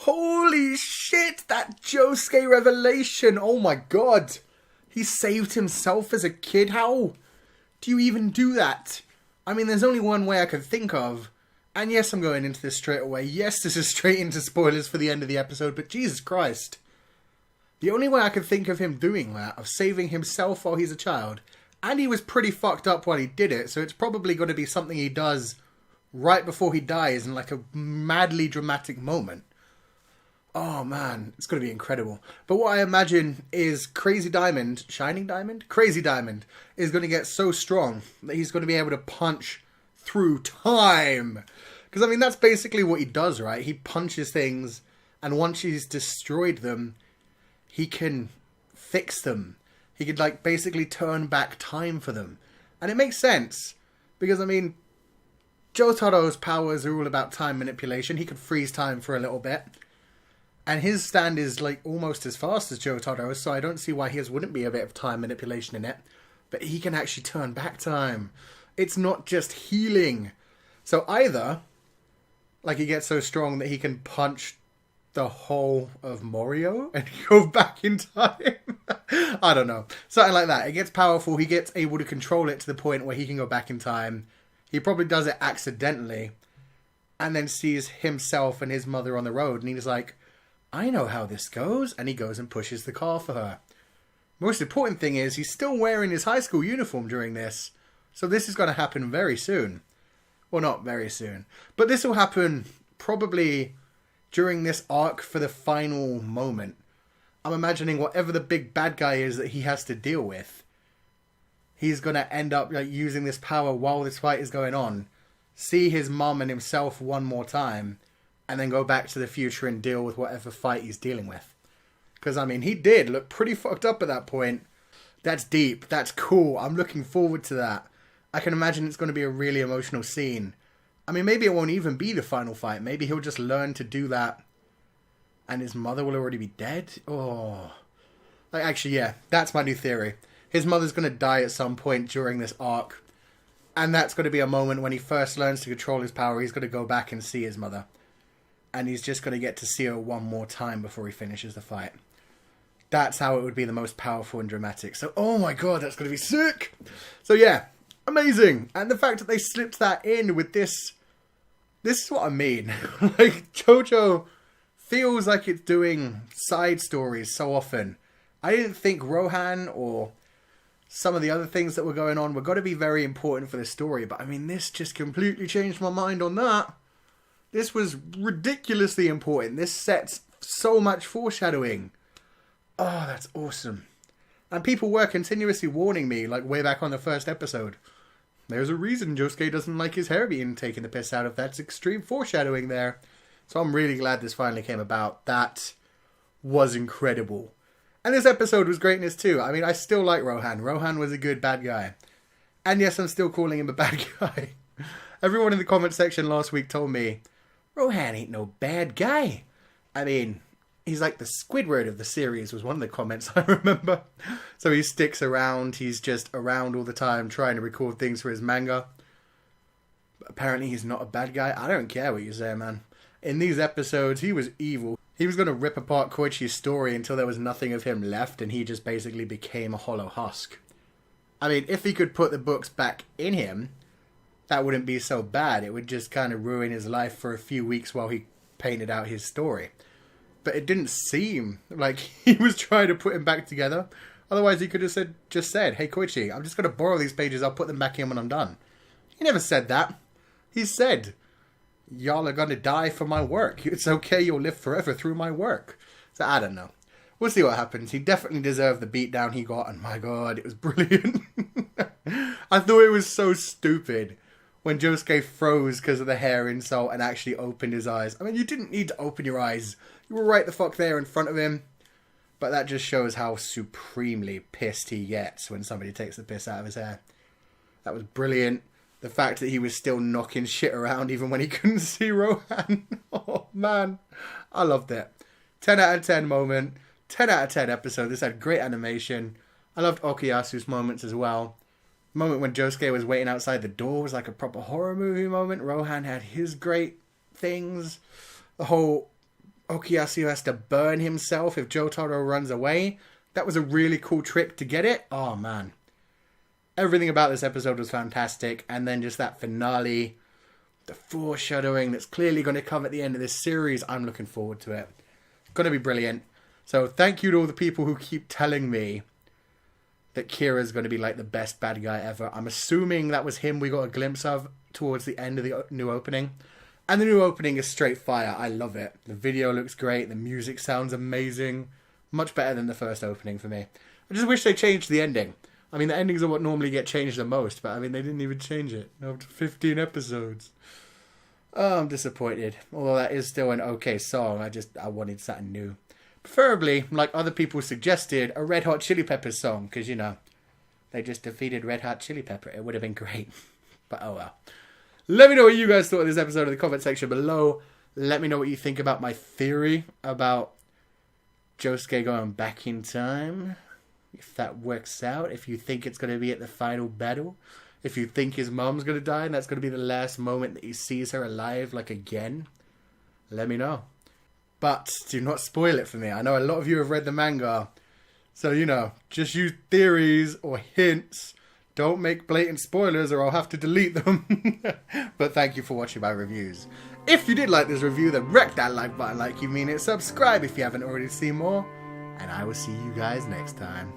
Holy shit, that Josuke revelation. Oh my god. He saved himself as a kid. How do you even do that? I mean, there's only one way I could think of. And yes, I'm going into this straight away. Yes, this is straight into spoilers for the end of the episode, but Jesus Christ. The only way I could think of him doing that, of saving himself while he's a child, and he was pretty fucked up while he did it, so it's probably going to be something he does right before he dies in like a madly dramatic moment. Oh man, it's going to be incredible. But what I imagine is Crazy Diamond, Shining Diamond? Crazy Diamond is going to get so strong that he's going to be able to punch through time. Because I mean, that's basically what he does, right? He punches things, and once he's destroyed them, he can fix them. He could like basically turn back time for them. And it makes sense. Because I mean, Jotaro's powers are all about time manipulation. He could freeze time for a little bit. And his stand is like almost as fast as Jotaro's, so I don't see why his wouldn't be a bit of time manipulation in it. But he can actually turn back time. It's not just healing. So either, like, he gets so strong that he can punch the whole of Morio and go back in time. I don't know. Something like that. It gets powerful. He gets able to control it to the point where he can go back in time. He probably does it accidentally. And then sees himself and his mother on the road. And he's like, I know how this goes. And he goes and pushes the car for her. Most important thing is he's still wearing his high school uniform during this. So this is going to happen very soon. Well, not very soon. But this will happen probably during this arc for the final moment. I'm imagining whatever the big bad guy is that he has to deal with, he's going to end up like using this power while this fight is going on. See his mum and himself one more time. And then go back to the future and deal with whatever fight he's dealing with. Because, I mean, he did look pretty fucked up at that point. That's deep. That's cool. I'm looking forward to that. I can imagine it's going to be a really emotional scene. I mean, maybe it won't even be the final fight. Maybe he'll just learn to do that. And his mother will already be dead. Oh. Like, actually, yeah. That's my new theory. His mother's going to die at some point during this arc. And that's going to be a moment when he first learns to control his power. He's going to go back and see his mother. And he's just going to get to see her one more time before he finishes the fight. That's how it would be the most powerful and dramatic. So, oh my god, that's going to be sick. So yeah, amazing. And the fact that they slipped that in with this is what I mean. Like, JoJo feels like it's doing side stories so often. I didn't think Rohan or some of the other things that were going on were going to be very important for the story. But I mean, this just completely changed my mind on that. This was ridiculously important. This sets so much foreshadowing. Oh, that's awesome. And people were continuously warning me, like way back on the first episode. There's a reason Josuke doesn't like his hair being taken the piss out of. That's extreme foreshadowing there. So I'm really glad this finally came about. That was incredible. And this episode was greatness too. I mean, I still like Rohan. Rohan was a good bad guy. And yes, I'm still calling him a bad guy. Everyone in the comment section last week told me, Rohan ain't no bad guy. I mean, he's like the Squidward of the series was one of the comments I remember. So he sticks around. He's just around all the time trying to record things for his manga. But apparently he's not a bad guy. I don't care what you say, man. In these episodes, he was evil. He was going to rip apart Kouichi's story until there was nothing of him left and he just basically became a hollow husk. I mean, if he could put the books back in him, that wouldn't be so bad. It would just kind of ruin his life for a few weeks while he painted out his story. But it didn't seem like he was trying to put him back together. Otherwise, he could have just said, hey, Kouichi, I'm just going to borrow these pages. I'll put them back in when I'm done. He never said that. He said, y'all are going to die for my work. It's okay. You'll live forever through my work. So I don't know. We'll see what happens. He definitely deserved the beatdown he got. And my God, it was brilliant. I thought it was so stupid when Josuke froze because of the hair insult and actually opened his eyes. I mean, you didn't need to open your eyes. You were right the fuck there in front of him. But that just shows how supremely pissed he gets when somebody takes the piss out of his hair. That was brilliant. The fact that he was still knocking shit around even when he couldn't see Rohan. Oh, man. I loved it. 10 out of 10 moment. 10 out of 10 episode. This had great animation. I loved Okuyasu's moments as well. The moment when Josuke was waiting outside the door was like a proper horror movie moment. Rohan had his great things. The whole Okuyasu has to burn himself if Jotaro runs away. That was a really cool trick to get it. Oh, man. Everything about this episode was fantastic. And then just that finale, the foreshadowing that's clearly going to come at the end of this series. I'm looking forward to it. It's going to be brilliant. So thank you to all the people who keep telling me that Kira's going to be like the best bad guy ever. I'm assuming that was him we got a glimpse of towards the end of the new opening. And the new opening is straight fire. I love it. The video looks great. The music sounds amazing. Much better than the first opening for me. I just wish they changed the ending. I mean, the endings are what normally get changed the most, but I mean, they didn't even change it. After 15 episodes. Oh, I'm disappointed. Although that is still an okay song. I wanted something new. Preferably, like other people suggested, a Red Hot Chili Peppers song. Because, you know, they just defeated Red Hot Chili Pepper. It would have been great. But oh well. Let me know what you guys thought of this episode in the comment section below. Let me know what you think about my theory about Josuke going back in time. If that works out. If you think it's going to be at the final battle. If you think his mom's going to die and that's going to be the last moment that he sees her alive, like again. Let me know. But do not spoil it for me. I know a lot of you have read the manga. So, you know, just use theories or hints. Don't make blatant spoilers or I'll have to delete them. But thank you for watching my reviews. If you did like this review, then wreck that like button like you mean it. Subscribe if you haven't already seen more. And I will see you guys next time.